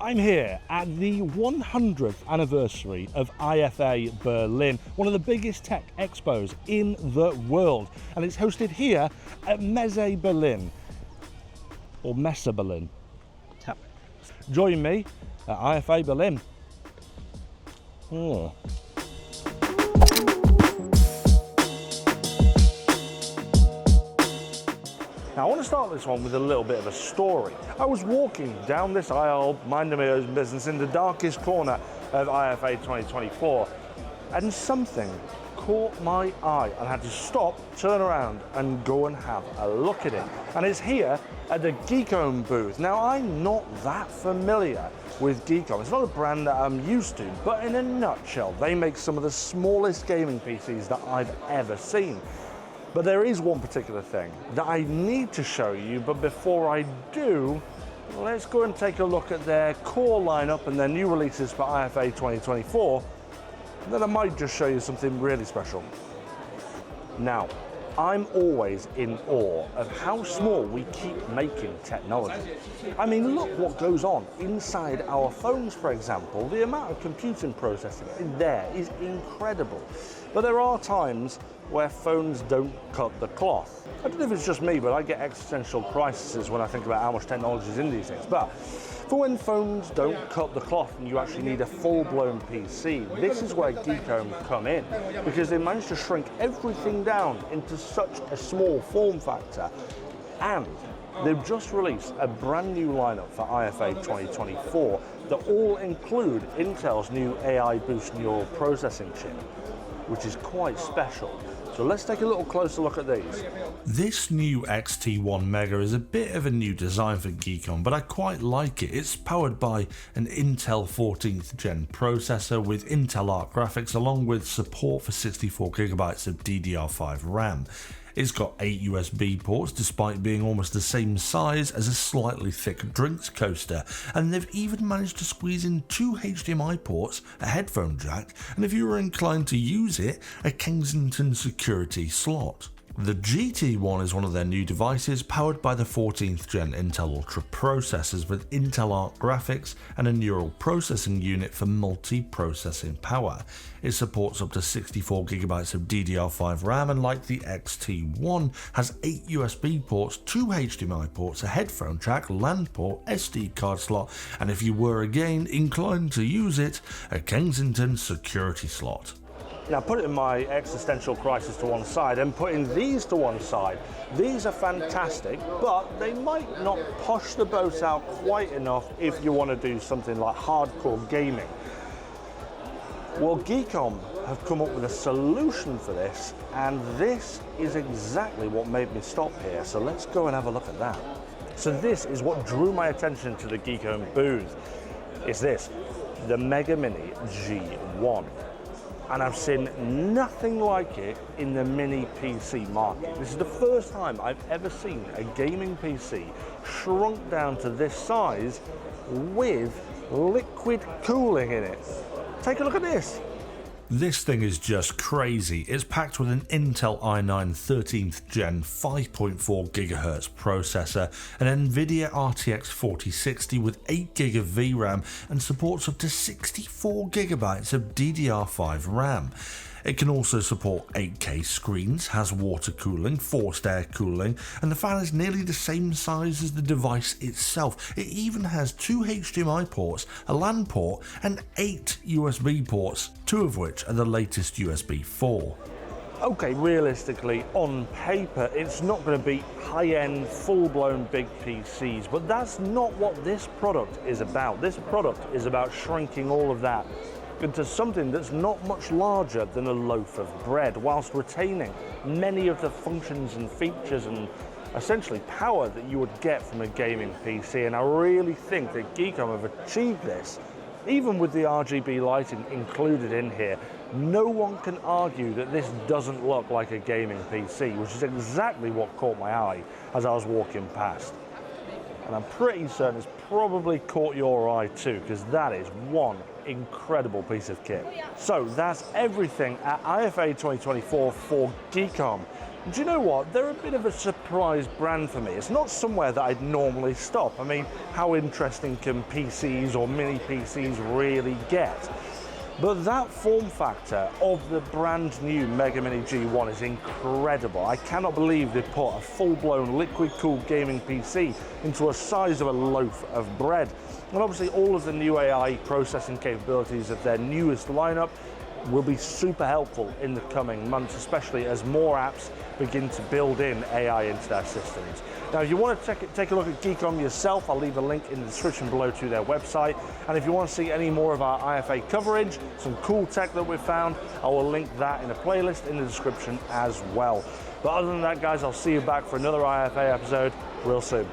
I'm here at the 100th anniversary of IFA Berlin, one of the biggest tech expos in the world, and it's hosted here at Messe Berlin, or Messe Berlin. Yep. Join me at IFA Berlin. Now I want to start this one with a little bit of a story. I was walking down this aisle, minding my own business, in the darkest corner of IFA 2024, and something caught my eye. I had to stop, turn around, and go and have a look at it. And it's here at the Geekom booth. Now I'm not that familiar with Geekom. It's not a brand that I'm used to, but in a nutshell, they make some of the smallest gaming PCs that I've ever seen. But there is one particular thing that I need to show you, but before I do, let's go and take a look at their core lineup and their new releases for IFA 2024. Then I might just show you something really special. Now, I'm always in awe of how small we keep making technology. I mean, look what goes on inside our phones, for example. The amount of computing processing in there is incredible. But there are times where phones don't cut the cloth. I don't know if it's just me, but I get existential crises when I think about how much technology is in these things. But for when phones don't cut the cloth and you actually need a full-blown PC, this is where Geekom come in, because they managed to shrink everything down into such a small form factor. And they've just released a brand new lineup for IFA 2024 that all include Intel's new AI Boost neural processing chip, which is quite special. So let's take a little closer look at these. This new XT1 Mega is a bit of a new design for Geekom, but I quite like it. It's powered by an Intel 14th gen processor with Intel Arc graphics, along with support for 64GB of DDR5 RAM. It's got 8 USB ports despite being almost the same size as a slightly thick drinks coaster, and they've even managed to squeeze in 2 HDMI ports, a headphone jack, and if you were inclined to use it, a Kensington security slot. The GT1 is one of their new devices, powered by the 14th gen Intel Ultra processors with Intel Arc graphics and a neural processing unit for multi-processing power. It supports up to 64GB of DDR5 RAM, and like the XT1, has 8 USB ports, 2 HDMI ports, a headphone jack, LAN port, SD card slot, and if you were again inclined to use it, a Kensington security slot. Now, putting my existential crisis to one side and putting these to one side, these are fantastic, but they might not push the boat out quite enough if you want to do something like hardcore gaming. Well, Geekom have come up with a solution for this, and this is exactly what made me stop here. So let's go and have a look at that. So this is what drew my attention to the Geekom booth. It's this, the Megamini G1. And I've seen nothing like it in the mini PC market. This is the first time I've ever seen a gaming PC shrunk down to this size with liquid cooling in it. Take a look at this. This thing is just crazy. It's packed with an Intel i9 13th gen 5.4 GHz processor, an Nvidia RTX 4060 with 8GB of VRAM, and supports up to 64GB of DDR5 RAM. It can also support 8K screens, has water cooling, forced air cooling, and the fan is nearly the same size as the device itself. It even has 2 HDMI ports, a LAN port, and 8 USB ports, 2 of which are the latest USB 4. Okay, realistically, on paper, it's not going to be high-end, full-blown big PCs, but that's not what this product is about. This product is about shrinking all of that into something that's not much larger than a loaf of bread, whilst retaining many of the functions and features and essentially power that you would get from a gaming PC. And I really think that Geekom have achieved this. Even with the RGB lighting included in here, no one can argue that this doesn't look like a gaming PC, which is exactly what caught my eye as I was walking past. And I'm pretty certain it's probably caught your eye too, because that is one incredible piece of kit. So that's everything at IFA 2024 for Geekom. Do you know what? They're a bit of a surprise brand for me. It's not somewhere that I'd normally stop. I mean, how interesting can PCs or mini PCs really get? But that form factor of the brand new Megamini G1 is incredible. I cannot believe they put a full-blown liquid-cooled gaming PC into a size of a loaf of bread. And obviously all of the new AI processing capabilities of their newest lineup will be super helpful in the coming months, especially as more apps begin to build in AI into their systems. Now, if you want to take a look at Geekom yourself, I'll leave a link in the description below to their website. And if you want to see any more of our IFA coverage, some cool tech that we've found, I will link that in a playlist in the description as well. But other than that, guys, I'll see you back for another IFA episode real soon.